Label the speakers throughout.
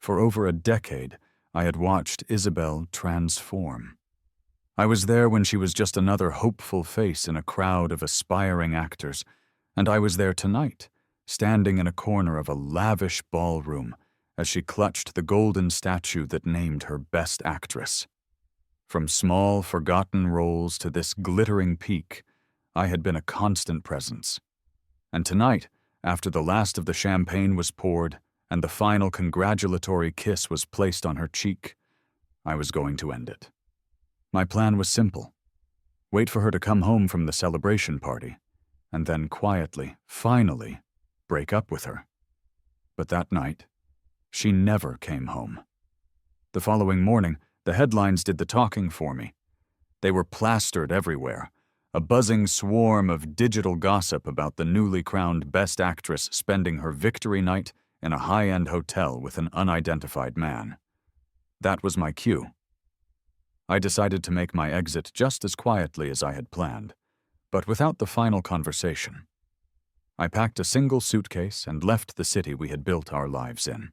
Speaker 1: For over a decade, I had watched Isabelle transform. I was there when she was just another hopeful face in a crowd of aspiring actors, and I was there tonight, standing in a corner of a lavish ballroom as she clutched the golden statue that named her Best Actress. From small, forgotten roles to this glittering peak, I had been a constant presence. And tonight, after the last of the champagne was poured and the final congratulatory kiss was placed on her cheek, I was going to end it. My plan was simple. Wait for her to come home from the celebration party, and then quietly, finally, break up with her. But that night, she never came home. The following morning, the headlines did the talking for me. They were plastered everywhere, a buzzing swarm of digital gossip about the newly crowned Best Actress spending her victory night in a high-end hotel with an unidentified man. That was my cue. I decided to make my exit just as quietly as I had planned, but without the final conversation. I packed a single suitcase and left the city we had built our lives in.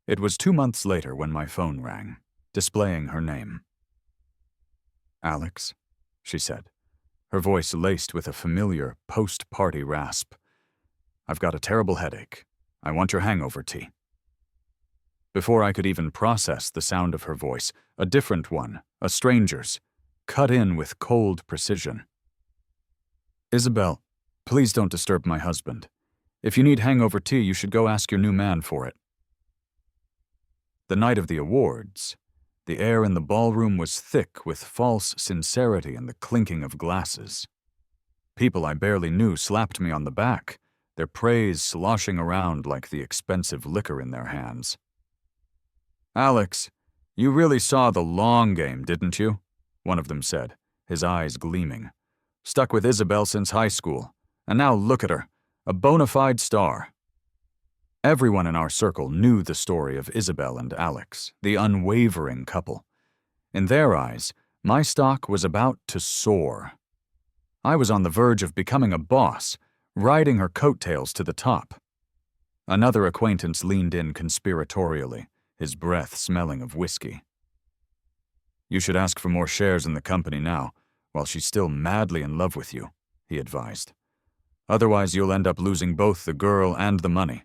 Speaker 1: It was 2 months later when my phone rang, displaying her name. "Alex," she said, her voice laced with a familiar post-party rasp. "I've got a terrible headache. I want your hangover tea." Before I could even process the sound of her voice, a different one, a stranger's, cut in with cold precision. "Isabelle, please don't disturb my husband. If you need hangover tea, you should go ask your new man for it." The night of the awards, the air in the ballroom was thick with false sincerity and the clinking of glasses. People I barely knew slapped me on the back, their praise sloshing around like the expensive liquor in their hands. "Alex, you really saw the long game, didn't you?" one of them said, his eyes gleaming. "Stuck with Isabelle since high school, and now look at her, a bona fide star." Everyone in our circle knew the story of Isabelle and Alex, the unwavering couple. In their eyes, my stock was about to soar. I was on the verge of becoming a boss, riding her coattails to the top. Another acquaintance leaned in conspiratorially, his breath smelling of whiskey. "You should ask for more shares in the company now, while she's still madly in love with you," he advised. "Otherwise you'll end up losing both the girl and the money."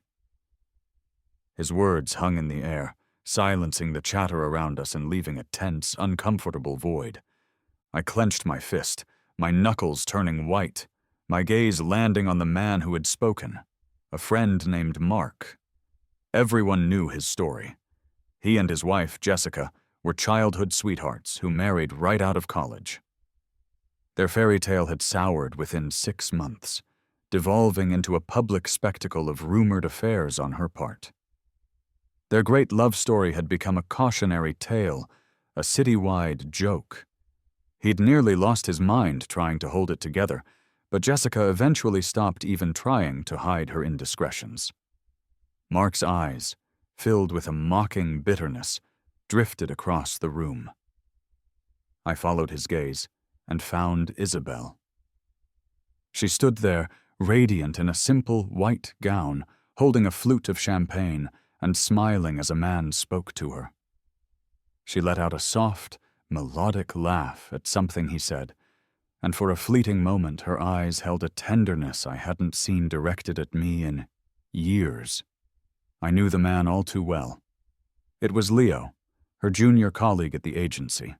Speaker 1: His words hung in the air, silencing the chatter around us and leaving a tense, uncomfortable void. I clenched my fist, my knuckles turning white, my gaze landing on the man who had spoken, a friend named Mark. Everyone knew his story. He and his wife, Jessica, were childhood sweethearts who married right out of college. Their fairy tale had soured within 6 months, devolving into a public spectacle of rumored affairs on her part. Their great love story had become a cautionary tale, a citywide joke. He'd nearly lost his mind trying to hold it together, but Jessica eventually stopped even trying to hide her indiscretions. Mark's eyes, filled with a mocking bitterness, drifted across the room. I followed his gaze and found Isabelle. She stood there, radiant in a simple white gown, holding a flute of champagne and smiling as a man spoke to her. She let out a soft, melodic laugh at something he said, and for a fleeting moment her eyes held a tenderness I hadn't seen directed at me in years. I knew the man all too well. It was Leo, her junior colleague at the agency.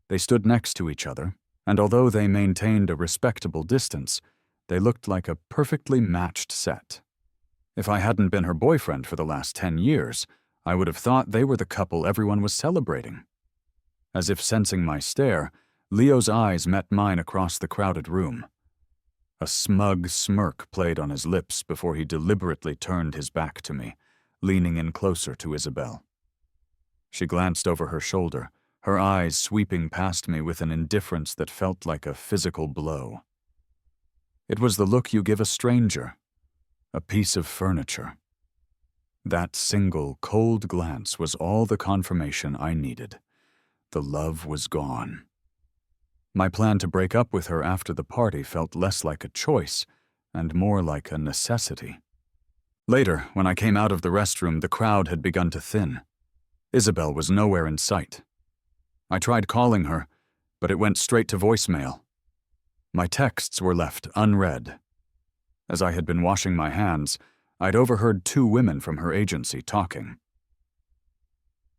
Speaker 1: They stood next to each other, and although they maintained a respectable distance, they looked like a perfectly matched set. If I hadn't been her boyfriend for the last 10 years, I would have thought they were the couple everyone was celebrating. As if sensing my stare, Leo's eyes met mine across the crowded room. A smug smirk played on his lips before he deliberately turned his back to me, leaning in closer to Isabelle. She glanced over her shoulder, her eyes sweeping past me with an indifference that felt like a physical blow. It was the look you give a stranger, a piece of furniture. That single, cold glance was all the confirmation I needed. The love was gone. My plan to break up with her after the party felt less like a choice and more like a necessity. Later, when I came out of the restroom, the crowd had begun to thin. Isabelle was nowhere in sight. I tried calling her, but it went straight to voicemail. My texts were left unread. As I had been washing my hands, I'd overheard two women from her agency talking.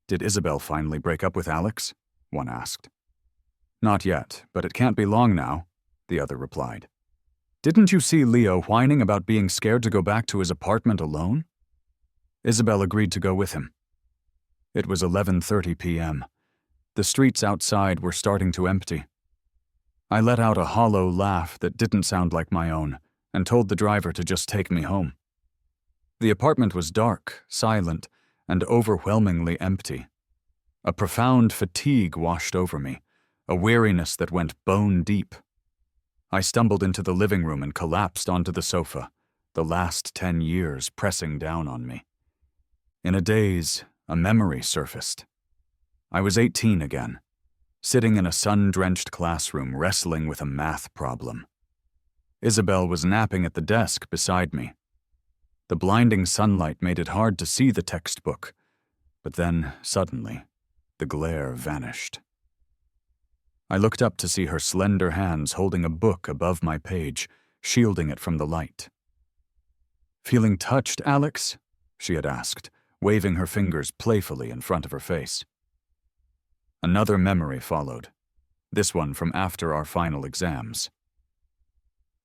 Speaker 1: "Did Isabelle finally break up with Alex?" one asked. "Not yet, but it can't be long now," the other replied. "Didn't you see Leo whining about being scared to go back to his apartment alone?" Isabelle agreed to go with him. It was 11:30 p.m. The streets outside were starting to empty. I let out a hollow laugh that didn't sound like my own and told the driver to just take me home. The apartment was dark, silent, and overwhelmingly empty. A profound fatigue washed over me, a weariness that went bone deep. I stumbled into the living room and collapsed onto the sofa, the last 10 years pressing down on me. In a daze, a memory surfaced. I was 18 again, sitting in a sun-drenched classroom wrestling with a math problem. Isabelle was napping at the desk beside me. The blinding sunlight made it hard to see the textbook, but then, suddenly, the glare vanished. I looked up to see her slender hands holding a book above my page, shielding it from the light. "Feeling touched, Alex?" she had asked, waving her fingers playfully in front of her face. Another memory followed, this one from after our final exams.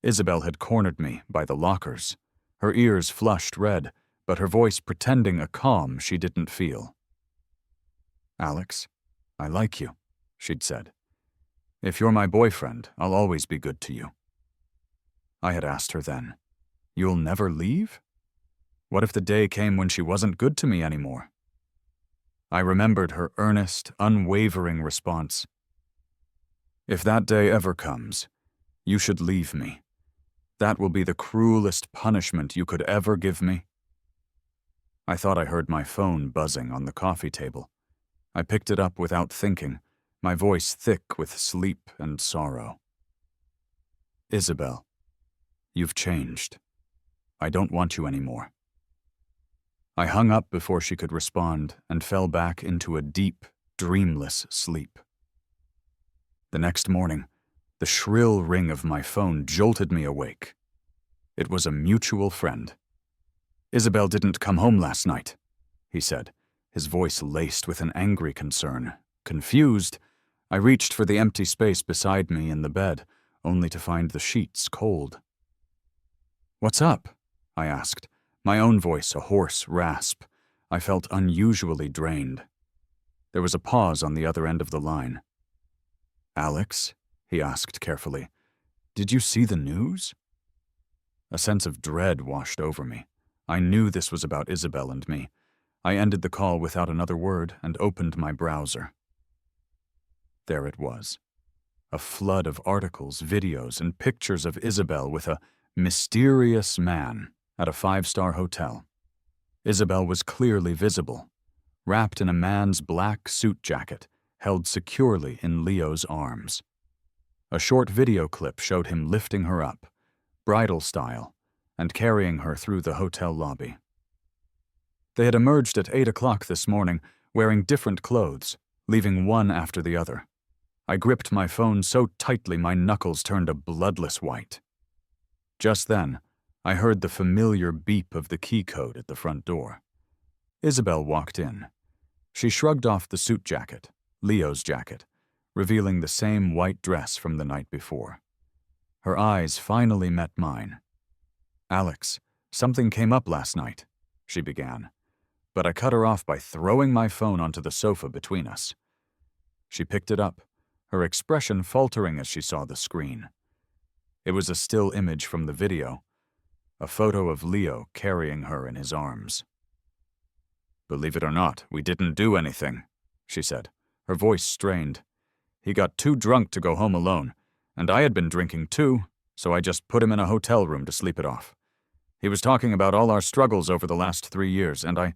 Speaker 1: Isabelle had cornered me by the lockers, her ears flushed red, but her voice pretending a calm she didn't feel. "Alex, I like you," she'd said. "If you're my boyfriend, I'll always be good to you." I had asked her then, "You'll never leave?" What if the day came when she wasn't good to me anymore? I remembered her earnest, unwavering response. "If that day ever comes, you should leave me. That will be the cruelest punishment you could ever give me." I thought I heard my phone buzzing on the coffee table. I picked it up without thinking, my voice thick with sleep and sorrow. "Isabelle, you've changed. I don't want you anymore." I hung up before she could respond and fell back into a deep, dreamless sleep. The next morning, the shrill ring of my phone jolted me awake. It was a mutual friend. "Isabelle didn't come home last night," he said, his voice laced with an angry concern. Confused, I reached for the empty space beside me in the bed, only to find the sheets cold. "What's up?" I asked, my own voice a hoarse rasp. I felt unusually drained. There was a pause on the other end of the line. "Alex?" he asked carefully. "Did you see the news?" A sense of dread washed over me. I knew this was about Isabelle and me. I ended the call without another word and opened my browser. There it was. A flood of articles, videos, and pictures of Isabelle with a mysterious man at a 5-star hotel. Isabelle was clearly visible, wrapped in a man's black suit jacket, held securely in Leo's arms. A short video clip showed him lifting her up, bridal style, and carrying her through the hotel lobby. They had emerged at 8 o'clock this morning, wearing different clothes, leaving one after the other. I gripped my phone so tightly my knuckles turned a bloodless white. Just then, I heard the familiar beep of the key code at the front door. Isabelle walked in. She shrugged off the suit jacket, Leo's jacket, revealing the same white dress from the night before. Her eyes finally met mine. "Alex, something came up last night," she began, but I cut her off by throwing my phone onto the sofa between us. She picked it up, her expression faltering as she saw the screen. It was a still image from the video, a photo of Leo carrying her in his arms. "Believe it or not, we didn't do anything," she said, her voice strained. "He got too drunk to go home alone, and I had been drinking too, so I just put him in a hotel room to sleep it off. He was talking about all our struggles over the last 3 years, and I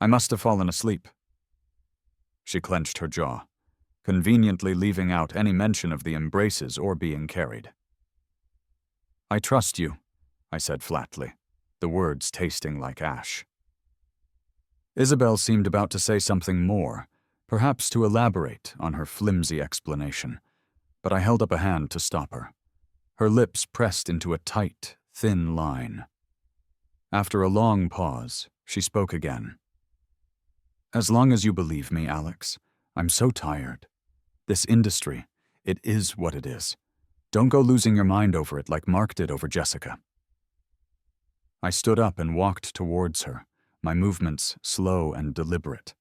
Speaker 1: must have fallen asleep." She clenched her jaw, conveniently leaving out any mention of the embraces or being carried. "I trust you," I said flatly, the words tasting like ash. Isabelle seemed about to say something more, perhaps to elaborate on her flimsy explanation, but I held up a hand to stop her. Her lips pressed into a tight, thin line. After a long pause, she spoke again. "As long as you believe me, Alex, I'm so tired. This industry, it is what it is. Don't go losing your mind over it like Mark did over Jessica." I stood up and walked towards her, my movements slow and deliberate.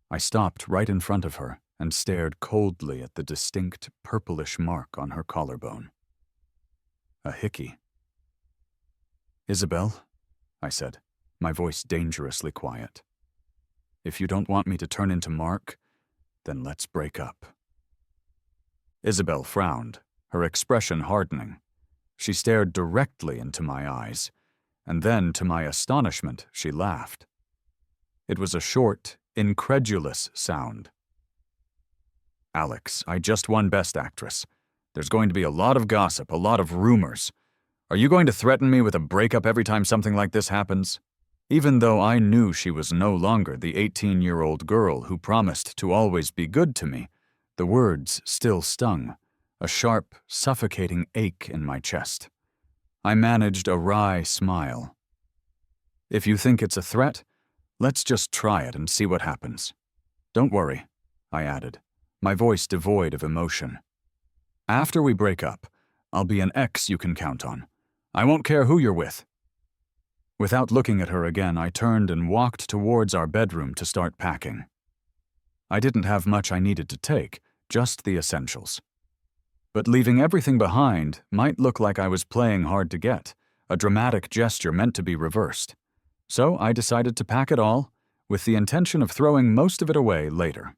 Speaker 1: I stopped right in front of her and stared coldly at the distinct purplish mark on her collarbone. A hickey. "Isabelle," I said, my voice dangerously quiet. "If you don't want me to turn into Mark, then let's break up." Isabelle frowned, her expression hardening. She stared directly into my eyes, and then, to my astonishment, she laughed. It was a short, incredulous sound. "Alex, I just won Best Actress. There's going to be a lot of gossip, a lot of rumors. Are you going to threaten me with a breakup every time something like this happens?" Even though I knew she was no longer the 18-year-old girl who promised to always be good to me, the words still stung, a sharp, suffocating ache in my chest. I managed a wry smile. "If you think it's a threat, let's just try it and see what happens. Don't worry," I added, my voice devoid of emotion. "After we break up, I'll be an ex you can count on. I won't care who you're with." Without looking at her again, I turned and walked towards our bedroom to start packing. I didn't have much I needed to take, just the essentials. But leaving everything behind might look like I was playing hard to get, a dramatic gesture meant to be reversed. So I decided to pack it all, with the intention of throwing most of it away later.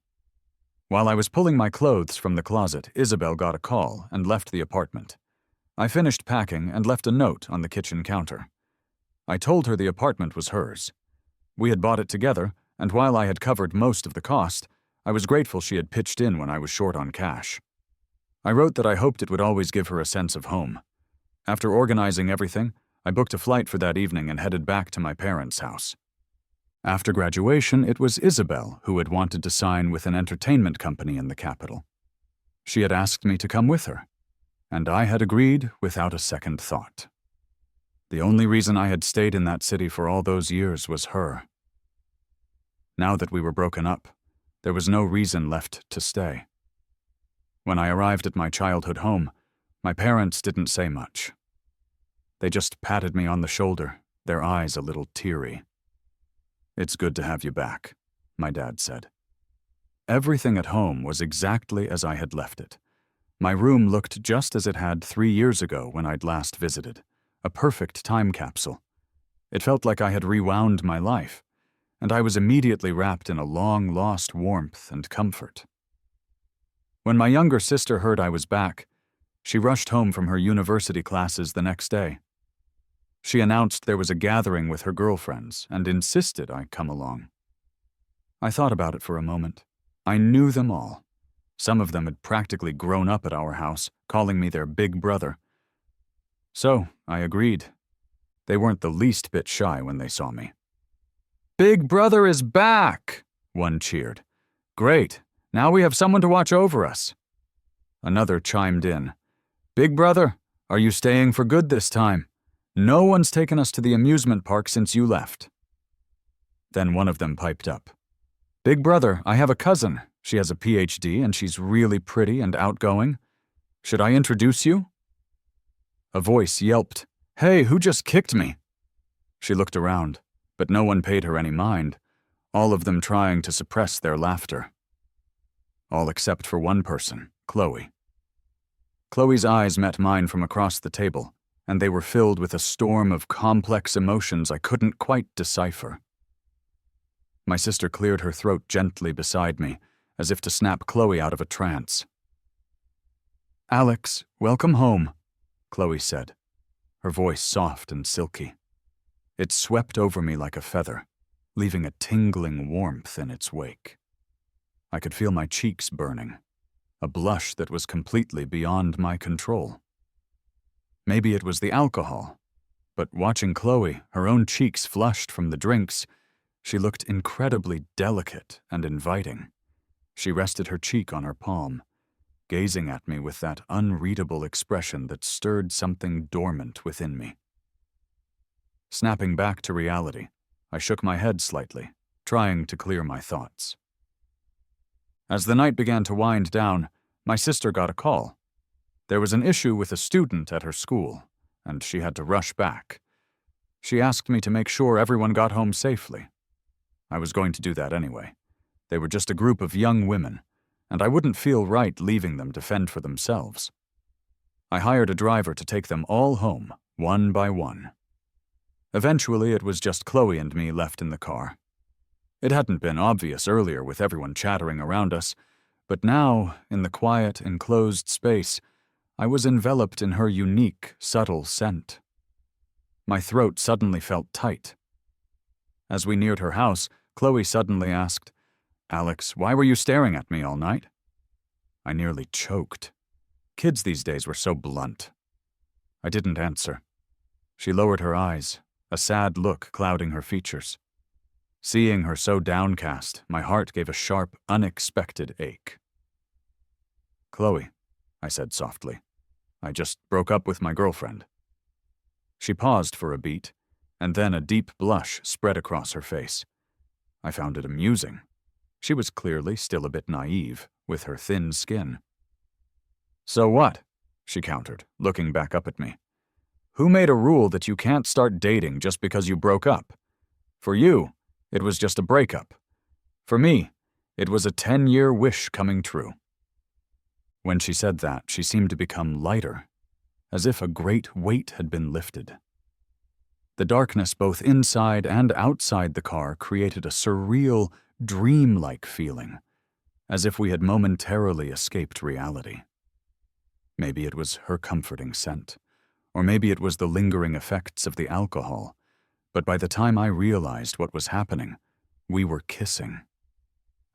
Speaker 1: While I was pulling my clothes from the closet, Isabelle got a call and left the apartment. I finished packing and left a note on the kitchen counter. I told her the apartment was hers. We had bought it together, and while I had covered most of the cost, I was grateful she had pitched in when I was short on cash. I wrote that I hoped it would always give her a sense of home. After organizing everything, I booked a flight for that evening and headed back to my parents' house. After graduation, it was Isabelle who had wanted to sign with an entertainment company in the capital. She had asked me to come with her, and I had agreed without a second thought. The only reason I had stayed in that city for all those years was her. Now that we were broken up, there was no reason left to stay. When I arrived at my childhood home, my parents didn't say much. They just patted me on the shoulder, their eyes a little teary. "It's good to have you back," my dad said. Everything at home was exactly as I had left it. My room looked just as it had 3 years ago when I'd last visited. A perfect time capsule. It felt like I had rewound my life, and I was immediately wrapped in a long-lost warmth and comfort. When my younger sister heard I was back, she rushed home from her university classes the next day. She announced there was a gathering with her girlfriends and insisted I come along. I thought about it for a moment. I knew them all. Some of them had practically grown up at our house, calling me their big brother. So, I agreed. They weren't the least bit shy when they saw me. "Big Brother is back!" one cheered. "Great, now we have someone to watch over us." Another chimed in. "Big Brother, are you staying for good this time? No one's taken us to the amusement park since you left." Then one of them piped up. "Big Brother, I have a cousin. She has a PhD and she's really pretty and outgoing. Should I introduce you?" A voice yelped, "Hey, who just kicked me?" She looked around, but no one paid her any mind, all of them trying to suppress their laughter. All except for one person, Chloe. Chloe's eyes met mine from across the table, and they were filled with a storm of complex emotions I couldn't quite decipher. My sister cleared her throat gently beside me, as if to snap Chloe out of a trance. "Alex, welcome home," Chloe said, her voice soft and silky. It swept over me like a feather, leaving a tingling warmth in its wake. I could feel my cheeks burning, a blush that was completely beyond my control. Maybe it was the alcohol. But watching Chloe, her own cheeks flushed from the drinks, she looked incredibly delicate and inviting. She rested her cheek on her palm, gazing at me with that unreadable expression that stirred something dormant within me. Snapping back to reality, I shook my head slightly, trying to clear my thoughts. As the night began to wind down, my sister got a call. There was an issue with a student at her school, and she had to rush back. She asked me to make sure everyone got home safely. I was going to do that anyway. They were just a group of young women, and I wouldn't feel right leaving them to fend for themselves. I hired a driver to take them all home, one by one. Eventually, it was just Chloe and me left in the car. It hadn't been obvious earlier with everyone chattering around us, but now, in the quiet, enclosed space, I was enveloped in her unique, subtle scent. My throat suddenly felt tight. As we neared her house, Chloe suddenly asked, "Alex, why were you staring at me all night?" I nearly choked. Kids these days were so blunt. I didn't answer. She lowered her eyes, a sad look clouding her features. Seeing her so downcast, my heart gave a sharp, unexpected ache. "Chloe," I said softly, "I just broke up with my girlfriend." She paused for a beat, and then a deep blush spread across her face. I found it amusing. She was clearly still a bit naive, with her thin skin. "So what?" she countered, looking back up at me. "Who made a rule that you can't start dating just because you broke up? For you, it was just a breakup. For me, it was a 10-year wish coming true." When she said that, she seemed to become lighter, as if a great weight had been lifted. The darkness both inside and outside the car created a surreal, dreamlike feeling, as if we had momentarily escaped reality. Maybe it was her comforting scent, or maybe it was the lingering effects of the alcohol, but by the time I realized what was happening, we were kissing.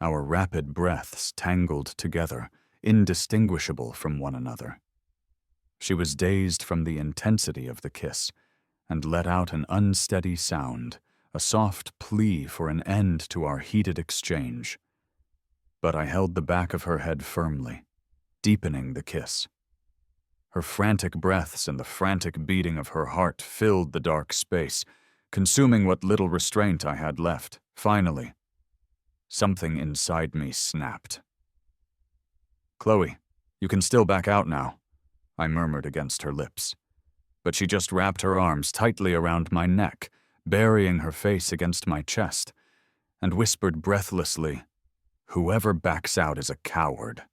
Speaker 1: Our rapid breaths tangled together, indistinguishable from one another. She was dazed from the intensity of the kiss, and let out an unsteady sound, a soft plea for an end to our heated exchange. But I held the back of her head firmly, deepening the kiss. Her frantic breaths and the frantic beating of her heart filled the dark space, consuming what little restraint I had left. Finally, something inside me snapped. "Chloe, you can still back out now," I murmured against her lips. But she just wrapped her arms tightly around my neck, burying her face against my chest, and whispered breathlessly, "Whoever backs out is a coward."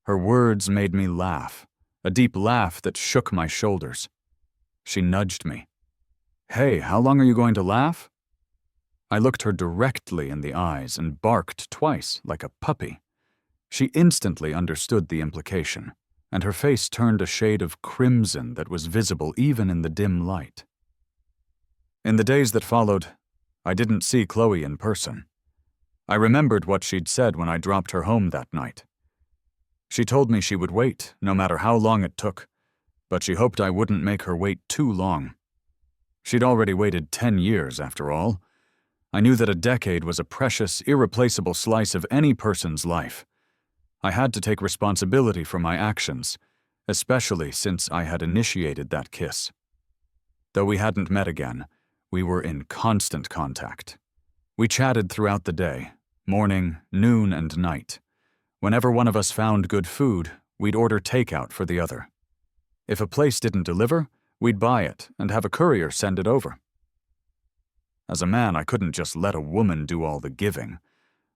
Speaker 1: Her words made me laugh, a deep laugh that shook my shoulders. She nudged me. "Hey, how long are you going to laugh?" I looked her directly in the eyes and barked twice like a puppy. She instantly understood the implication, and her face turned a shade of crimson that was visible even in the dim light. In the days that followed, I didn't see Chloe in person. I remembered what she'd said when I dropped her home that night. She told me she would wait, no matter how long it took, but she hoped I wouldn't make her wait too long. She'd already waited 10 years, after all. I knew that a decade was a precious, irreplaceable slice of any person's life. I had to take responsibility for my actions, especially since I had initiated that kiss. Though we hadn't met again, we were in constant contact. We chatted throughout the day, morning, noon, and night. Whenever one of us found good food, we'd order takeout for the other. If a place didn't deliver, we'd buy it and have a courier send it over. As a man, I couldn't just let a woman do all the giving.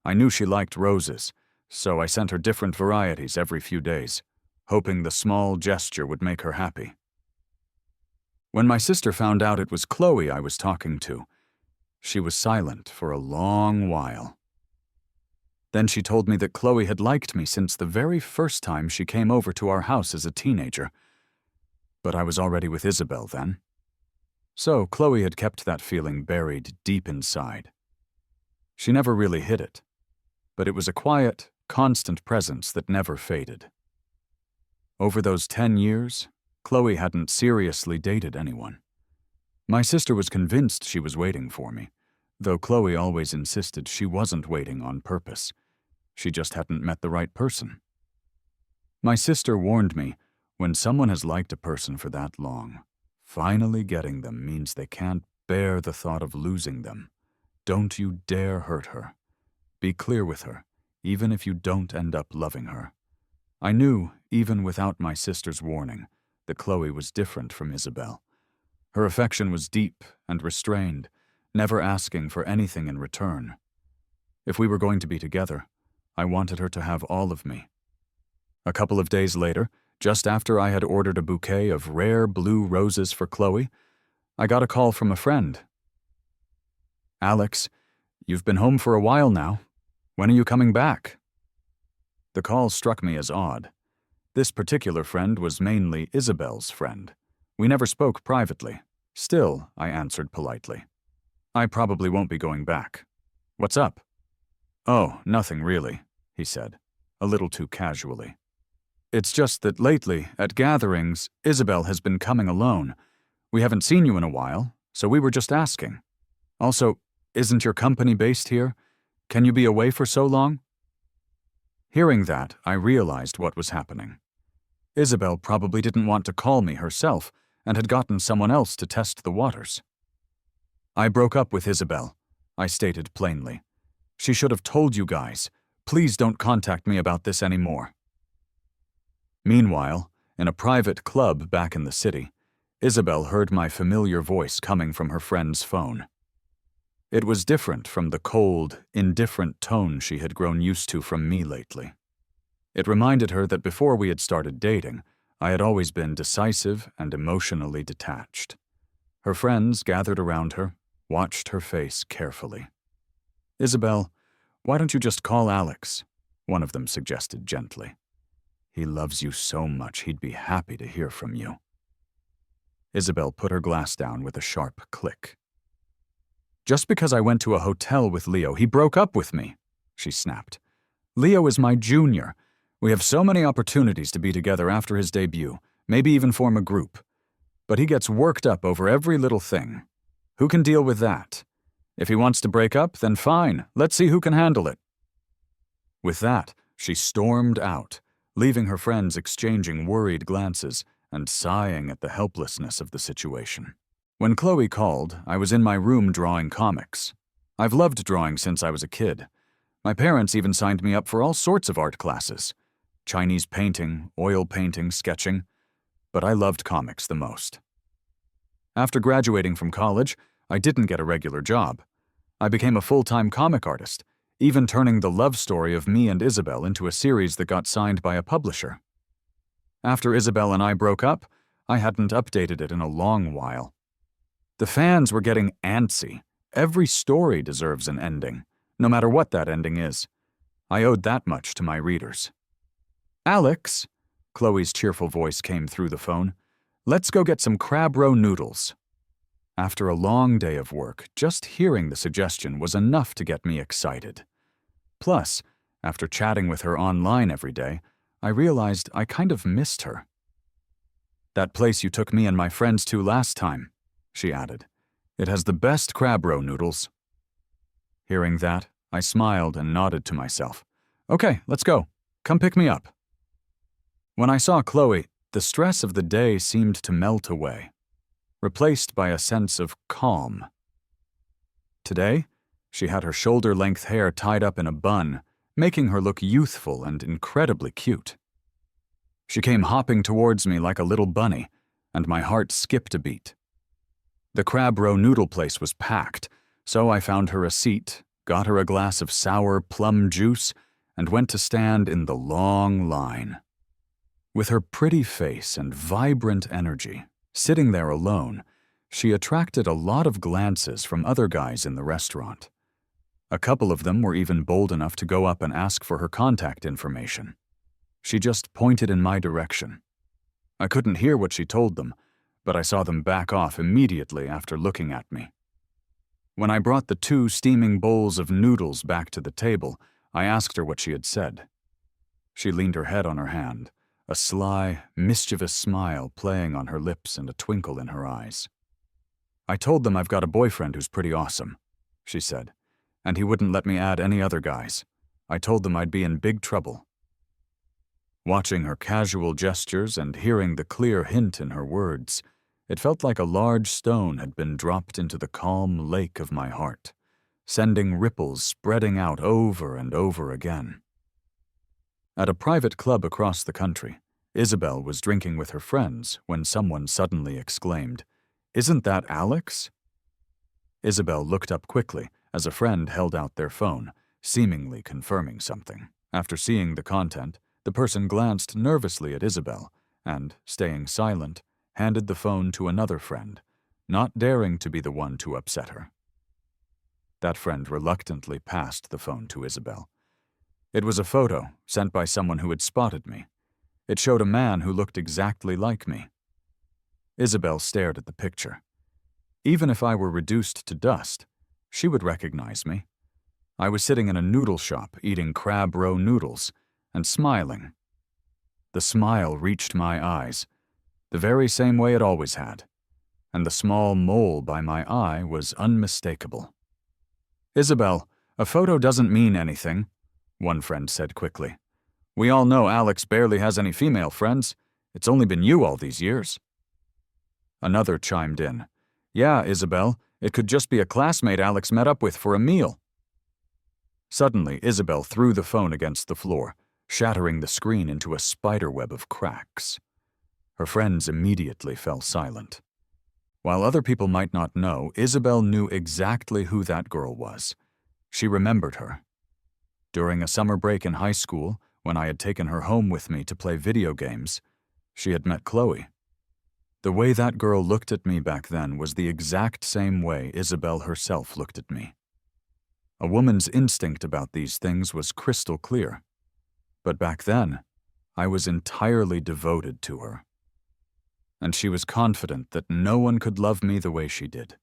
Speaker 1: I knew she liked roses, so I sent her different varieties every few days, hoping the small gesture would make her happy. When my sister found out it was Chloe I was talking to, she was silent for a long while. Then she told me that Chloe had liked me since the very first time she came over to our house as a teenager. But I was already with Isabelle then. So Chloe had kept that feeling buried deep inside. She never really hid it, but it was a quiet, constant presence that never faded. Over those 10 years, Chloe hadn't seriously dated anyone. My sister was convinced she was waiting for me, though Chloe always insisted she wasn't waiting on purpose. She just hadn't met the right person. My sister warned me, when someone has liked a person for that long, finally getting them means they can't bear the thought of losing them. Don't you dare hurt her. Be clear with her, even if you don't end up loving her. I knew, even without my sister's warning, that Chloe was different from Isabelle. Her affection was deep and restrained, never asking for anything in return. If we were going to be together, I wanted her to have all of me. A couple of days later, just after I had ordered a bouquet of rare blue roses for Chloe, I got a call from a friend. "Alex, you've been home for a while now. When are you coming back?" The call struck me as odd. This particular friend was mainly Isabelle's friend. We never spoke privately. Still, I answered politely. "I probably won't be going back. What's up?" "Oh, nothing really," he said, a little too casually. "It's just that lately, at gatherings, Isabelle has been coming alone. We haven't seen you in a while, so we were just asking. Also, isn't your company based here? Can you be away for so long?" Hearing that, I realized what was happening. Isabelle probably didn't want to call me herself and had gotten someone else to test the waters. "I broke up with Isabelle," I stated plainly. "She should have told you guys. Please don't contact me about this anymore." Meanwhile, in a private club back in the city, Isabelle heard my familiar voice coming from her friend's phone. It was different from the cold, indifferent tone she had grown used to from me lately. It reminded her that before we had started dating, I had always been decisive and emotionally detached. Her friends gathered around her, watched her face carefully. "Isabelle, why don't you just call Alex?" one of them suggested gently. "He loves you so much he'd be happy to hear from you." Isabelle put her glass down with a sharp click. "Just because I went to a hotel with Leo, he broke up with me," she snapped. "Leo is my junior. We have so many opportunities to be together after his debut, maybe even form a group. But he gets worked up over every little thing. Who can deal with that? If he wants to break up, then fine, let's see who can handle it." With that, she stormed out, leaving her friends exchanging worried glances and sighing at the helplessness of the situation. When Chloe called, I was in my room drawing comics. I've loved drawing since I was a kid. My parents even signed me up for all sorts of art classes: Chinese painting, oil painting, sketching. But I loved comics the most. After graduating from college, I didn't get a regular job. I became a full-time comic artist, even turning the love story of me and Isabelle into a series that got signed by a publisher. After Isabelle and I broke up, I hadn't updated it in a long while. The fans were getting antsy. Every story deserves an ending, no matter what that ending is. I owed that much to my readers. "Alex," Chloe's cheerful voice came through the phone, "let's go get some crab roe noodles." After a long day of work, just hearing the suggestion was enough to get me excited. Plus, after chatting with her online every day, I realized I kind of missed her. "That place you took me and my friends to last time," she added. "It has the best crab roe noodles." Hearing that, I smiled and nodded to myself. "Okay, let's go. Come pick me up." When I saw Chloe, the stress of the day seemed to melt away, replaced by a sense of calm. Today, she had her shoulder-length hair tied up in a bun, making her look youthful and incredibly cute. She came hopping towards me like a little bunny, and my heart skipped a beat. The crab roe noodle place was packed, so I found her a seat, got her a glass of sour plum juice, and went to stand in the long line. With her pretty face and vibrant energy, sitting there alone, she attracted a lot of glances from other guys in the restaurant. A couple of them were even bold enough to go up and ask for her contact information. She just pointed in my direction. I couldn't hear what she told them, but I saw them back off immediately after looking at me. When I brought the 2 steaming bowls of noodles back to the table, I asked her what she had said. She leaned her head on her hand, a sly, mischievous smile playing on her lips and a twinkle in her eyes. "I told them I've got a boyfriend who's pretty awesome," she said, "and he wouldn't let me add any other guys. I told them I'd be in big trouble." Watching her casual gestures and hearing the clear hint in her words, it felt like a large stone had been dropped into the calm lake of my heart, sending ripples spreading out over and over again. At a private club across the country, Isabelle was drinking with her friends when someone suddenly exclaimed, "Isn't that Alex?" Isabelle looked up quickly as a friend held out their phone, seemingly confirming something. After seeing the content, the person glanced nervously at Isabelle and, staying silent, handed the phone to another friend, not daring to be the one to upset her. That friend reluctantly passed the phone to Isabelle. It was a photo sent by someone who had spotted me. It showed a man who looked exactly like me. Isabelle stared at the picture. Even if I were reduced to dust, she would recognize me. I was sitting in a noodle shop eating crab roe noodles and smiling. The smile reached my eyes, the very same way it always had, and the small mole by my eye was unmistakable. "Isabelle, a photo doesn't mean anything," one friend said quickly. "We all know Alex barely has any female friends. It's only been you all these years." Another chimed in, "Yeah, Isabelle, it could just be a classmate Alex met up with for a meal." Suddenly, Isabelle threw the phone against the floor, shattering the screen into a spiderweb of cracks. Her friends immediately fell silent. While other people might not know, Isabelle knew exactly who that girl was. She remembered her. During a summer break in high school, when I had taken her home with me to play video games, she had met Chloe. The way that girl looked at me back then was the exact same way Isabelle herself looked at me. A woman's instinct about these things was crystal clear. But back then, I was entirely devoted to her. And she was confident that no one could love me the way she did,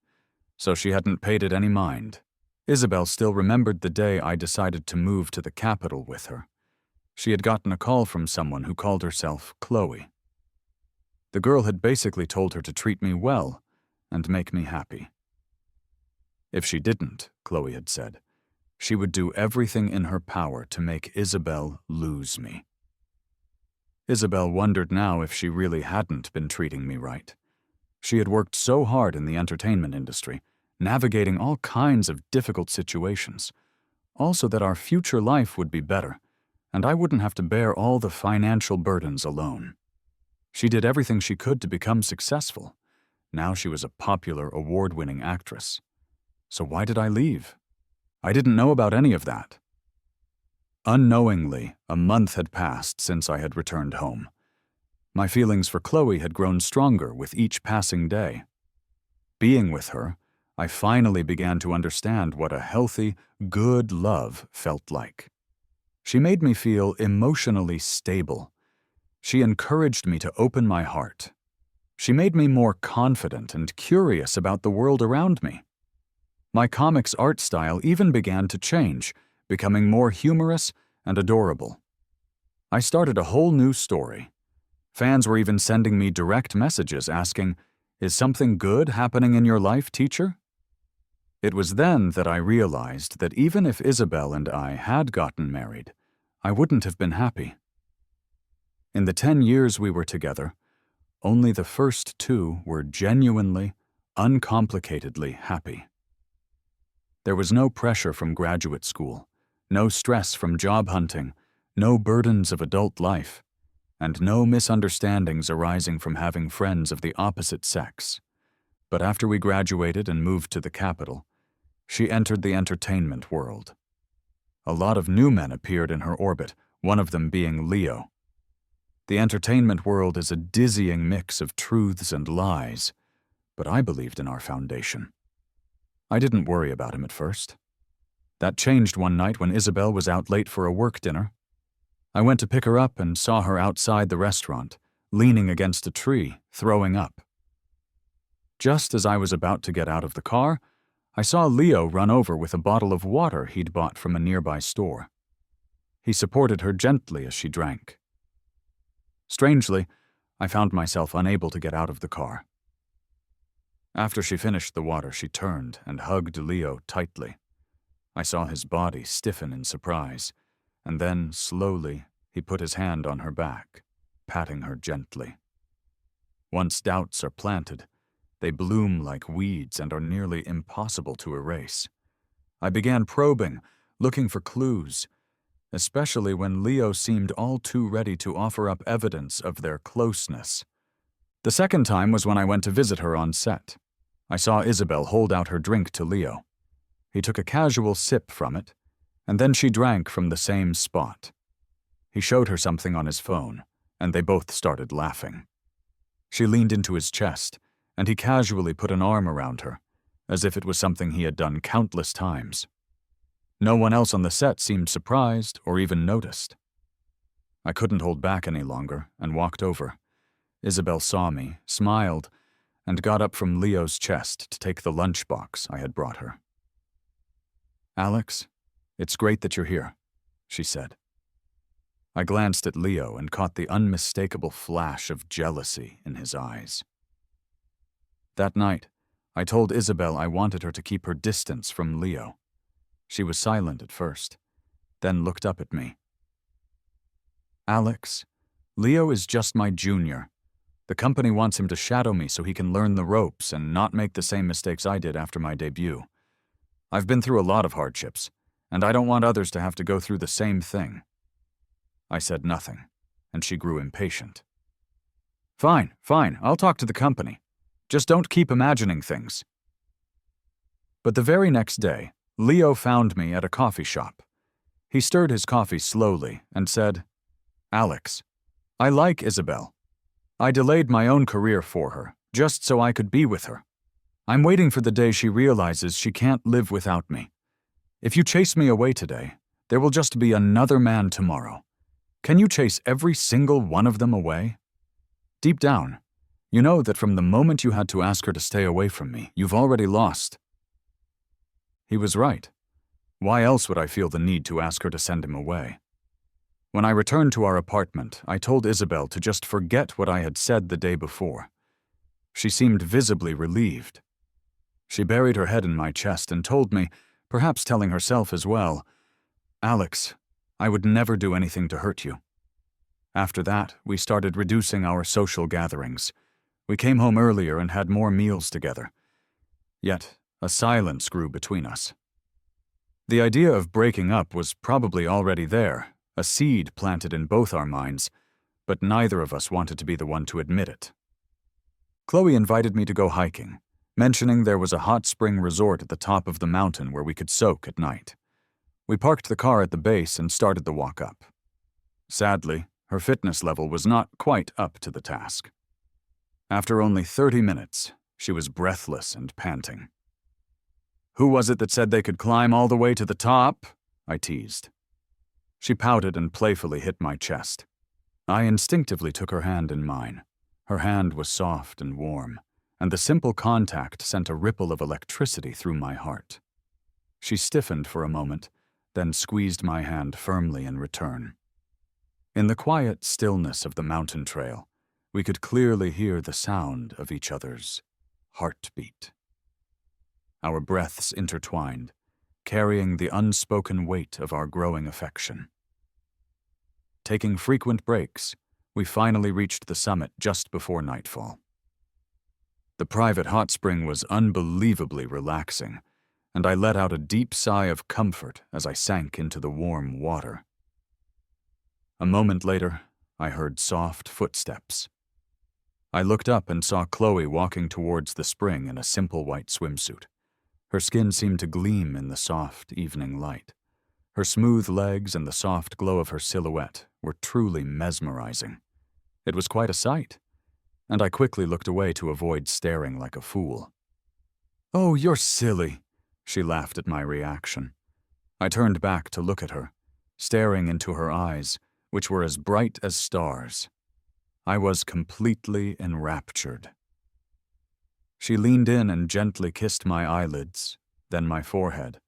Speaker 1: so she hadn't paid it any mind. Isabelle still remembered the day I decided to move to the capital with her. She had gotten a call from someone who called herself Chloe. The girl had basically told her to treat me well and make me happy. If she didn't, Chloe had said, she would do everything in her power to make Isabelle lose me. Isabelle wondered now if she really hadn't been treating me right. She had worked so hard in the entertainment industry, navigating all kinds of difficult situations, also that our future life would be better, and I wouldn't have to bear all the financial burdens alone. She did everything she could to become successful. Now she was a popular, award-winning actress. So why did I leave? I didn't know about any of that. Unknowingly, a month had passed since I had returned home. My feelings for Chloe had grown stronger with each passing day. Being with her, I finally began to understand what a healthy, good love felt like. She made me feel emotionally stable. She encouraged me to open my heart. She made me more confident and curious about the world around me. My comics art style even began to change, becoming more humorous and adorable. I started a whole new story. Fans were even sending me direct messages asking, "Is something good happening in your life, teacher?" It was then that I realized that even if Isabelle and I had gotten married, I wouldn't have been happy. In the 10 years we were together, only the first 2 were genuinely, uncomplicatedly happy. There was no pressure from graduate school, no stress from job hunting, no burdens of adult life, and no misunderstandings arising from having friends of the opposite sex. But after we graduated and moved to the capital, she entered the entertainment world. A lot of new men appeared in her orbit, one of them being Leo. The entertainment world is a dizzying mix of truths and lies, but I believed in our foundation. I didn't worry about him at first. That changed one night when Isabelle was out late for a work dinner. I went to pick her up and saw her outside the restaurant, leaning against a tree, throwing up. Just as I was about to get out of the car, I saw Leo run over with a bottle of water he'd bought from a nearby store. He supported her gently as she drank. Strangely, I found myself unable to get out of the car. After she finished the water, she turned and hugged Leo tightly. I saw his body stiffen in surprise, and then, slowly, he put his hand on her back, patting her gently. Once doubts are planted, they bloom like weeds and are nearly impossible to erase. I began probing, looking for clues, especially when Leo seemed all too ready to offer up evidence of their closeness. The second time was when I went to visit her on set. I saw Isabelle hold out her drink to Leo. He took a casual sip from it, and then she drank from the same spot. He showed her something on his phone, and they both started laughing. She leaned into his chest, and he casually put an arm around her, as if it was something he had done countless times. No one else on the set seemed surprised or even noticed. I couldn't hold back any longer and walked over. Isabelle saw me, smiled, and got up from Leo's chest to take the lunchbox I had brought her. "Alex, it's great that you're here," she said. I glanced at Leo and caught the unmistakable flash of jealousy in his eyes. That night, I told Isabelle I wanted her to keep her distance from Leo. She was silent at first, then looked up at me. "Alex, Leo is just my junior. The company wants him to shadow me so he can learn the ropes and not make the same mistakes I did after my debut. I've been through a lot of hardships, and I don't want others to have to go through the same thing." I said nothing, and she grew impatient. Fine, I'll talk to the company. Just don't keep imagining things." But the very next day, Leo found me at a coffee shop. He stirred his coffee slowly and said, "Alex, I like Isabelle. I delayed my own career for her, just so I could be with her. I'm waiting for the day she realizes she can't live without me. If you chase me away today, there will just be another man tomorrow. Can you chase every single one of them away? Deep down, you know that from the moment you had to ask her to stay away from me, you've already lost." He was right. Why else would I feel the need to ask her to send him away? When I returned to our apartment, I told Isabelle to just forget what I had said the day before. She seemed visibly relieved. She buried her head in my chest and told me, perhaps telling herself as well, "Alex, I would never do anything to hurt you." After that, we started reducing our social gatherings. We came home earlier and had more meals together. Yet, a silence grew between us. The idea of breaking up was probably already there, a seed planted in both our minds, but neither of us wanted to be the one to admit it. Chloe invited me to go hiking, mentioning there was a hot spring resort at the top of the mountain where we could soak at night. We parked the car at the base and started the walk up. Sadly, her fitness level was not quite up to the task. After only 30 minutes, she was breathless and panting. "Who was it that said they could climb all the way to the top?" I teased. She pouted and playfully hit my chest. I instinctively took her hand in mine. Her hand was soft and warm, and the simple contact sent a ripple of electricity through my heart. She stiffened for a moment, then squeezed my hand firmly in return. In the quiet stillness of the mountain trail, we could clearly hear the sound of each other's heartbeat. Our breaths intertwined, carrying the unspoken weight of our growing affection. Taking frequent breaks, we finally reached the summit just before nightfall. The private hot spring was unbelievably relaxing, and I let out a deep sigh of comfort as I sank into the warm water. A moment later, I heard soft footsteps. I looked up and saw Chloe walking towards the spring in a simple white swimsuit. Her skin seemed to gleam in the soft evening light. Her smooth legs and the soft glow of her silhouette were truly mesmerizing. It was quite a sight, and I quickly looked away to avoid staring like a fool. "Oh, you're silly," she laughed at my reaction. I turned back to look at her, staring into her eyes, which were as bright as stars. I was completely enraptured. She leaned in and gently kissed my eyelids, then my forehead,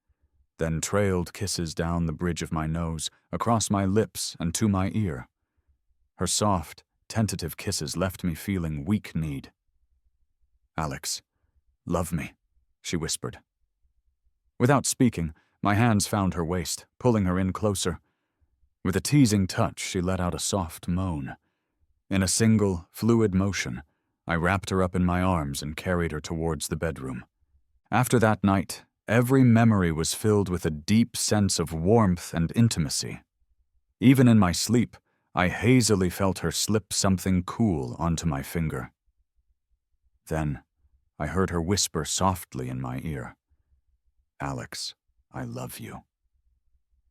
Speaker 1: then trailed kisses down the bridge of my nose, across my lips and to my ear. Her soft, tentative kisses left me feeling weak-kneed. "Alex, Love me, she whispered. Without speaking, my hands found her waist, pulling her in closer. With a teasing touch, she let out a soft moan. In a single, fluid motion, I wrapped her up in my arms and carried her towards the bedroom. After that night, every memory was filled with a deep sense of warmth and intimacy. Even in my sleep, I hazily felt her slip something cool onto my finger. Then, I heard her whisper softly in my ear, "Alex, I love you."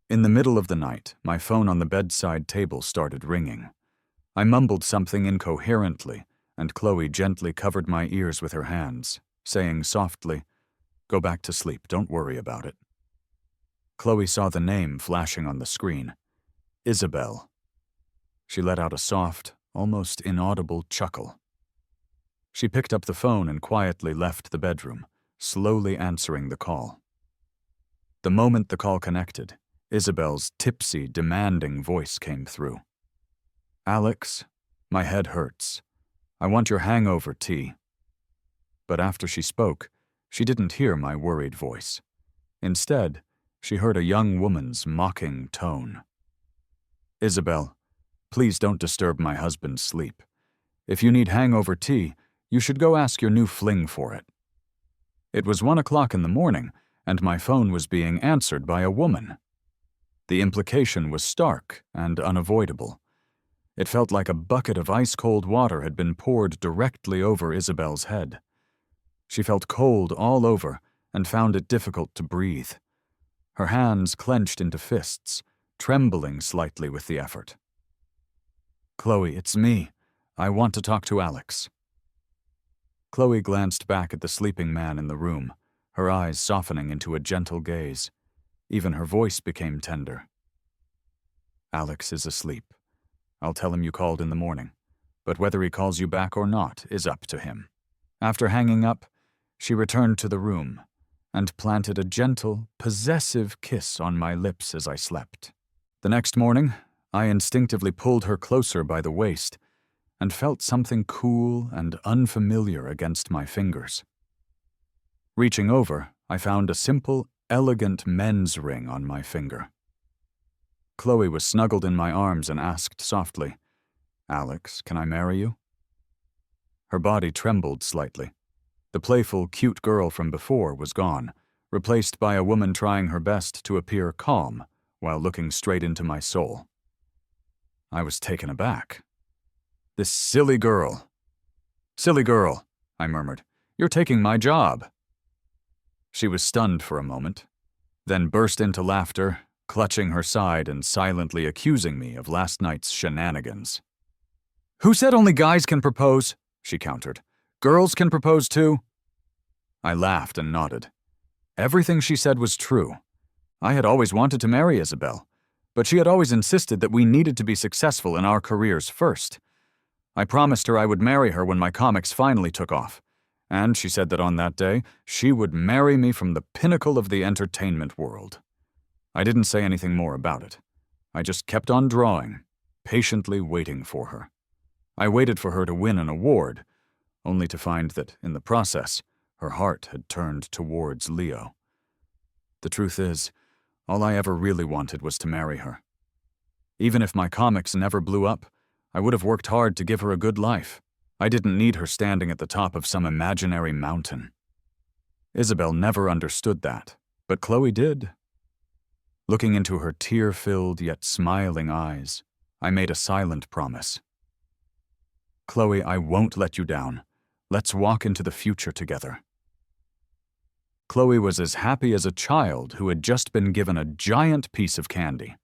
Speaker 1: In the middle of the night, my phone on the bedside table started ringing. I mumbled something incoherently, and Chloe gently covered my ears with her hands, saying softly, "Go back to sleep, don't worry about it." Chloe saw the name flashing on the screen. Isabelle. She let out a soft, almost inaudible chuckle. She picked up the phone and quietly left the bedroom, slowly answering the call. The moment the call connected, Isabelle's tipsy, demanding voice came through. "Alex, my head hurts. I want your hangover tea." But after she spoke, she didn't hear my worried voice. Instead, she heard a young woman's mocking tone. "Isabelle, please don't disturb my husband's sleep. If you need hangover tea, you should go ask your new fling for it." It was 1 o'clock in the morning, and my phone was being answered by a woman. The implication was stark and unavoidable. It felt like a bucket of ice-cold water had been poured directly over Isabelle's head. She felt cold all over and found it difficult to breathe. Her hands clenched into fists, trembling slightly with the effort. "Chloe, it's me. I want to talk to Alex." Chloe glanced back at the sleeping man in the room, her eyes softening into a gentle gaze. Even her voice became tender. "Alex is asleep. I'll tell him you called in the morning, but whether he calls you back or not is up to him." After hanging up, she returned to the room and planted a gentle, possessive kiss on my lips as I slept. The next morning, I instinctively pulled her closer by the waist and felt something cool and unfamiliar against my fingers. Reaching over, I found a simple, elegant men's ring on my finger. Chloe was snuggled in my arms and asked softly, "Alex, can I marry you?" Her body trembled slightly. The playful, cute girl from before was gone, replaced by a woman trying her best to appear calm while looking straight into my soul. I was taken aback. "This silly girl." "Silly girl," I murmured. "You're taking my job." She was stunned for a moment, then burst into laughter, clutching her side and silently accusing me of last night's shenanigans. "Who said only guys can propose?" she countered. "Girls can propose too." I laughed and nodded. Everything she said was true. I had always wanted to marry Isabelle, but she had always insisted that we needed to be successful in our careers first. I promised her I would marry her when my comics finally took off, and she said that on that day, she would marry me from the pinnacle of the entertainment world. I didn't say anything more about it. I just kept on drawing, patiently waiting for her. I waited for her to win an award, only to find that, in the process, her heart had turned towards Leo. The truth is, all I ever really wanted was to marry her. Even if my comics never blew up, I would have worked hard to give her a good life. I didn't need her standing at the top of some imaginary mountain. Isabelle never understood that, but Chloe did. Looking into her tear-filled yet smiling eyes, I made a silent promise. "Chloe, I won't let you down. Let's walk into the future together." Chloe was as happy as a child who had just been given a giant piece of candy.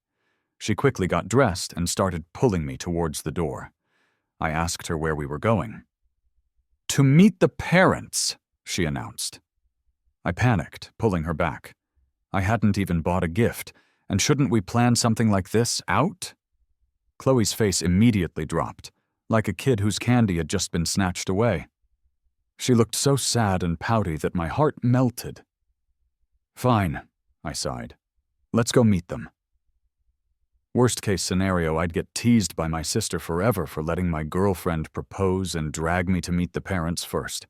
Speaker 1: She quickly got dressed and started pulling me towards the door. I asked her where we were going. "To meet the parents," she announced. I panicked, pulling her back. I hadn't even bought a gift, and shouldn't we plan something like this out? Chloe's face immediately dropped, like a kid whose candy had just been snatched away. She looked so sad and pouty that my heart melted. "Fine," I sighed. "Let's go meet them." Worst-case scenario, I'd get teased by my sister forever for letting my girlfriend propose and drag me to meet the parents first.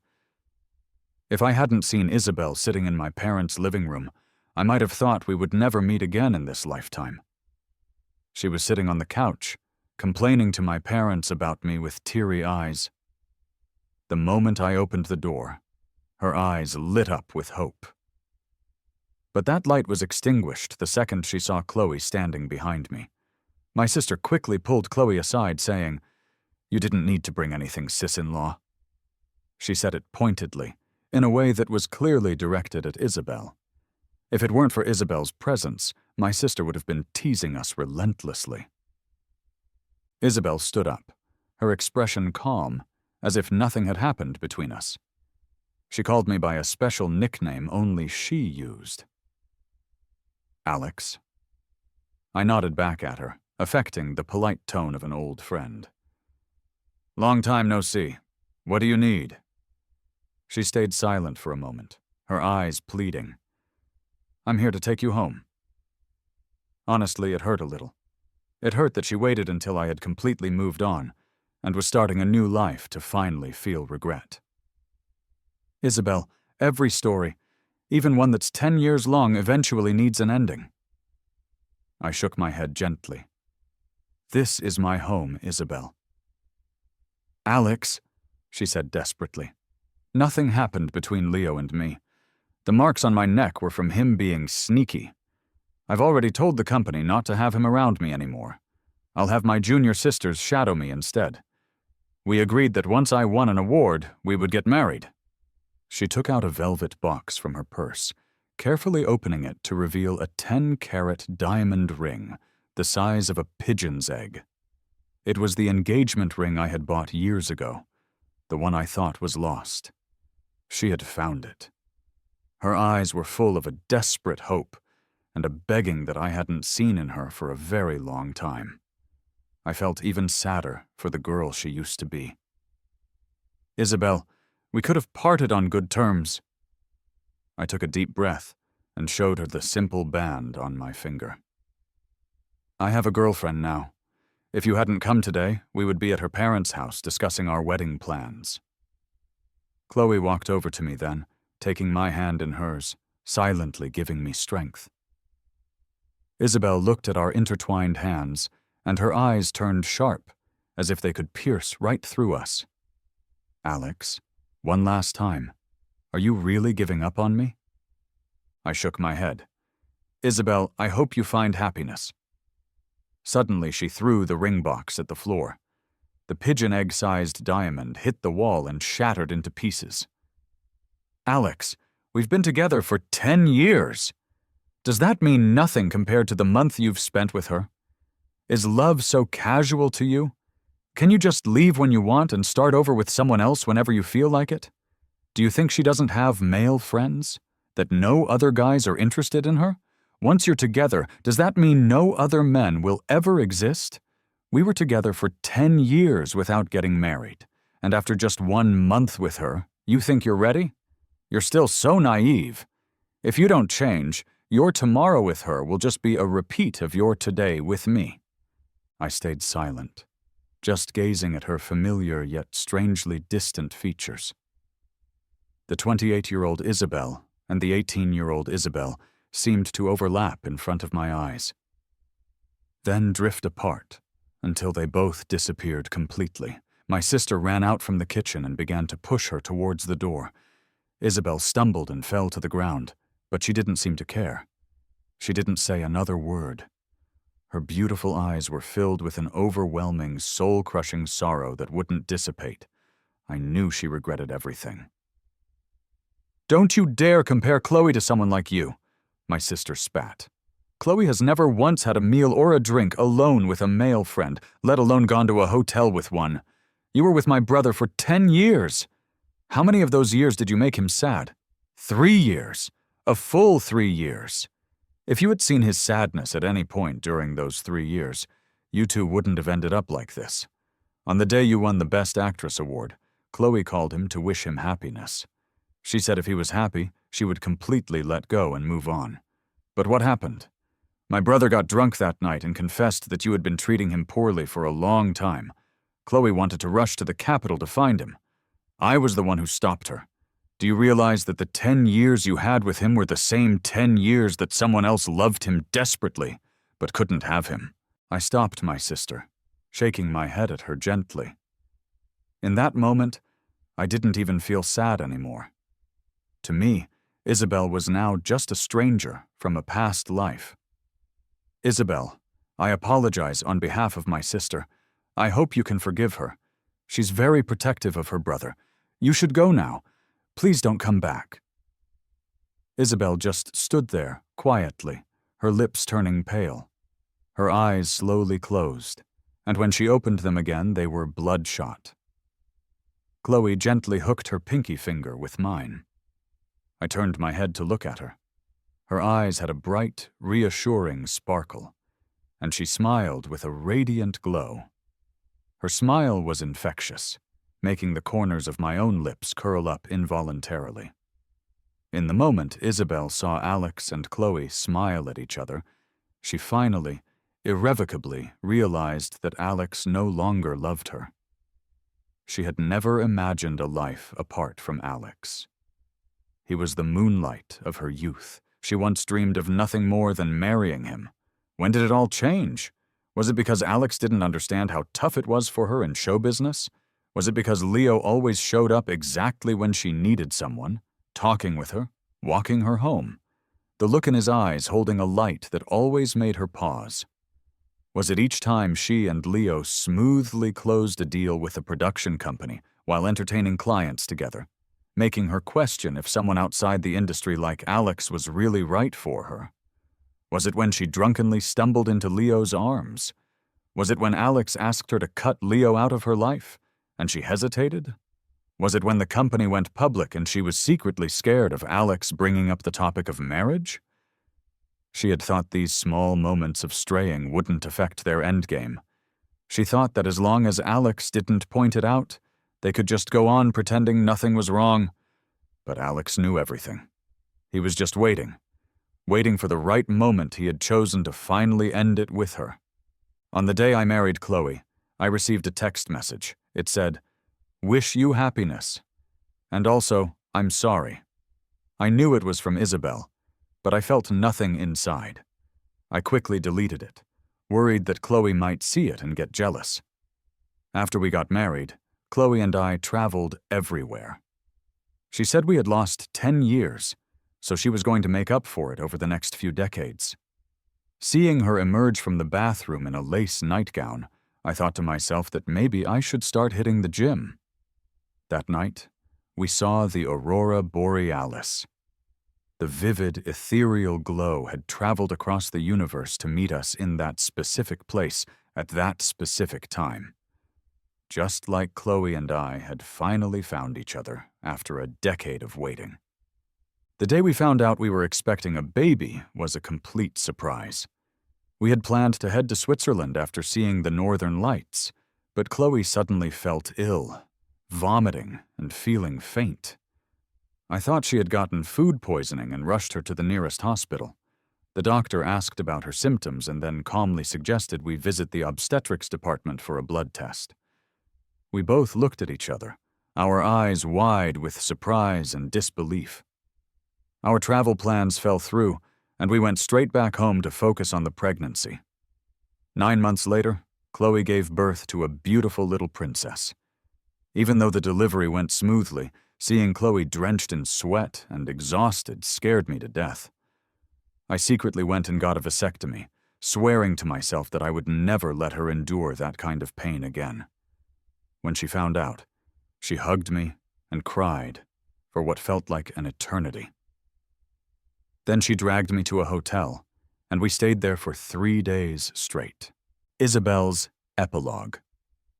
Speaker 1: If I hadn't seen Isabelle sitting in my parents' living room, I might have thought we would never meet again in this lifetime. She was sitting on the couch, complaining to my parents about me with teary eyes. The moment I opened the door, her eyes lit up with hope. But that light was extinguished the second she saw Chloe standing behind me. My sister quickly pulled Chloe aside, saying, "You didn't need to bring anything, sis-in-law." She said it pointedly, in a way that was clearly directed at Isabelle. If it weren't for Isabelle's presence, my sister would have been teasing us relentlessly. Isabelle stood up, her expression calm, as if nothing had happened between us. She called me by a special nickname only she used. "Alex." I nodded back at her, affecting the polite tone of an old friend. "Long time no see. What do you need?" She stayed silent for a moment, her eyes pleading. "I'm here to take you home." Honestly, it hurt a little. It hurt that she waited until I had completely moved on and was starting a new life to finally feel regret. "Isabelle, every story, even one that's 10 years long, eventually needs an ending." I shook my head gently. "This is my home, Isabelle." "Alex," she said desperately. "Nothing happened between Leo and me. The marks on my neck were from him being sneaky. I've already told the company not to have him around me anymore. I'll have my junior sisters shadow me instead. We agreed that once I won an award, we would get married." She took out a velvet box from her purse, carefully opening it to reveal a 10-carat diamond ring, the size of a pigeon's egg. It was the engagement ring I had bought years ago, the one I thought was lost. She had found it. Her eyes were full of a desperate hope and a begging that I hadn't seen in her for a very long time. I felt even sadder for the girl she used to be. "Isabelle, we could have parted on good terms." I took a deep breath and showed her the simple band on my finger. "I have a girlfriend now. If you hadn't come today, we would be at her parents' house discussing our wedding plans." Chloe walked over to me then, taking my hand in hers, silently giving me strength. Isabelle looked at our intertwined hands, and her eyes turned sharp, as if they could pierce right through us. "Alex, one last time, are you really giving up on me?" I shook my head. "Isabelle, I hope you find happiness." Suddenly she threw the ring box at the floor. The pigeon egg-sized diamond hit the wall and shattered into pieces. "Alex, we've been together for 10 years. Does that mean nothing compared to the month you've spent with her? Is love so casual to you? Can you just leave when you want and start over with someone else whenever you feel like it? Do you think she doesn't have male friends? That no other guys are interested in her? Once you're together, does that mean no other men will ever exist? We were together for 10 years without getting married, and after just 1 month with her, you think you're ready? You're still so naive. If you don't change, your tomorrow with her will just be a repeat of your today with me." I stayed silent, just gazing at her familiar yet strangely distant features. The 28-year-old Isabelle and the 18-year-old Isabelle seemed to overlap in front of my eyes, then drift apart until they both disappeared completely. My sister ran out from the kitchen and began to push her towards the door. Isabelle stumbled and fell to the ground, but she didn't seem to care. She didn't say another word. Her beautiful eyes were filled with an overwhelming, soul-crushing sorrow that wouldn't dissipate. I knew she regretted everything. "Don't you dare compare Chloe to someone like you," my sister spat. "Chloe has never once had a meal or a drink alone with a male friend, let alone gone to a hotel with one. You were with my brother for 10 years. How many of those years did you make him sad? 3 years. A full 3 years. If you had seen his sadness at any point during those 3 years, you two wouldn't have ended up like this. On the day you won the Best Actress award, Chloe called him to wish him happiness. She said if he was happy, she would completely let go and move on. But what happened? My brother got drunk that night and confessed that you had been treating him poorly for a long time. Chloe wanted to rush to the capital to find him. I was the one who stopped her. Do you realize that the 10 years you had with him were the same 10 years that someone else loved him desperately, but couldn't have him? I stopped my sister, shaking my head at her gently. In that moment, I didn't even feel sad anymore. To me, Isabelle was now just a stranger from a past life. Isabelle, I apologize on behalf of my sister. I hope you can forgive her. She's very protective of her brother. You should go now. Please don't come back. Isabelle just stood there, quietly, her lips turning pale. Her eyes slowly closed, and when she opened them again, they were bloodshot. Chloe gently hooked her pinky finger with mine. I turned my head to look at her. Her eyes had a bright, reassuring sparkle, and she smiled with a radiant glow. Her smile was infectious, making the corners of my own lips curl up involuntarily. In the moment Isabelle saw Alex and Chloe smile at each other, she finally, irrevocably realized that Alex no longer loved her. She had never imagined a life apart from Alex. He was the moonlight of her youth. She once dreamed of nothing more than marrying him. When did it all change? Was it because Alex didn't understand how tough it was for her in show business? Was it because Leo always showed up exactly when she needed someone, talking with her, walking her home? The look in his eyes holding a light that always made her pause. Was it each time she and Leo smoothly closed a deal with a production company while entertaining clients together, making her question if someone outside the industry like Alex was really right for her? Was it when she drunkenly stumbled into Leo's arms? Was it when Alex asked her to cut Leo out of her life, and she hesitated? Was it when the company went public and she was secretly scared of Alex bringing up the topic of marriage? She had thought these small moments of straying wouldn't affect their endgame. She thought that as long as Alex didn't point it out, they could just go on pretending nothing was wrong. But Alex knew everything. He was just waiting for the right moment he had chosen to finally end it with her. On the day I married Chloe, I received a text message. It said, "Wish you happiness." And also, "I'm sorry." I knew it was from Isabelle, but I felt nothing inside. I quickly deleted it, worried that Chloe might see it and get jealous. After we got married, Chloe and I traveled everywhere. She said we had lost 10 years, so she was going to make up for it over the next few decades. Seeing her emerge from the bathroom in a lace nightgown, I thought to myself that maybe I should start hitting the gym. That night, we saw the aurora borealis. The vivid, ethereal glow had traveled across the universe to meet us in that specific place at that specific time. Just like Chloe and I had finally found each other after a decade of waiting. The day we found out we were expecting a baby was a complete surprise. We had planned to head to Switzerland after seeing the Northern Lights, but Chloe suddenly felt ill, vomiting and feeling faint. I thought she had gotten food poisoning and rushed her to the nearest hospital. The doctor asked about her symptoms and then calmly suggested we visit the obstetrics department for a blood test. We both looked at each other, our eyes wide with surprise and disbelief. Our travel plans fell through, and we went straight back home to focus on the pregnancy. 9 months later, Chloe gave birth to a beautiful little princess. Even though the delivery went smoothly, seeing Chloe drenched in sweat and exhausted scared me to death. I secretly went and got a vasectomy, swearing to myself that I would never let her endure that kind of pain again. When she found out, she hugged me and cried for what felt like an eternity. Then she dragged me to a hotel, and we stayed there for 3 days straight. Isabelle's epilogue.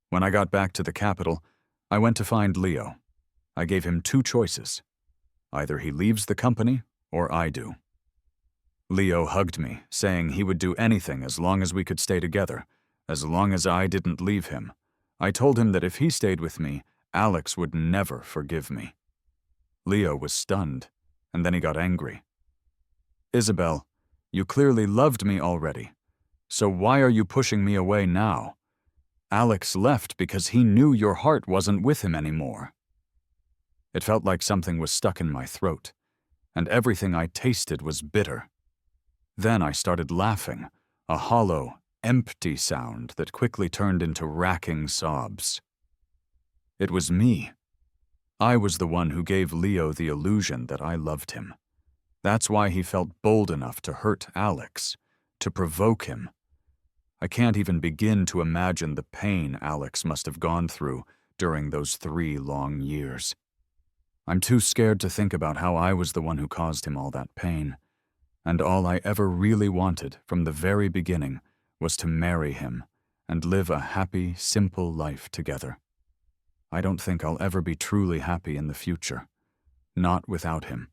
Speaker 1: When I got back to the capital, I went to find Leo. I gave him 2 choices. Either he leaves the company, or I do. Leo hugged me, saying he would do anything as long as we could stay together, as long as I didn't leave him. I told him that if he stayed with me, Alex would never forgive me. Leo was stunned, and then he got angry. "Isabelle, you clearly loved me already, so why are you pushing me away now? Alex left because he knew your heart wasn't with him anymore." It felt like something was stuck in my throat, and everything I tasted was bitter. Then I started laughing, a hollow, empty sound that quickly turned into racking sobs. It was me. I was the one who gave Leo the illusion that I loved him. That's why he felt bold enough to hurt Alex, to provoke him. I can't even begin to imagine the pain Alex must have gone through during those 3 long years. I'm too scared to think about how I was the one who caused him all that pain, and all I ever really wanted from the very beginning was to marry him and live a happy, simple life together. I don't think I'll ever be truly happy in the future, not without him.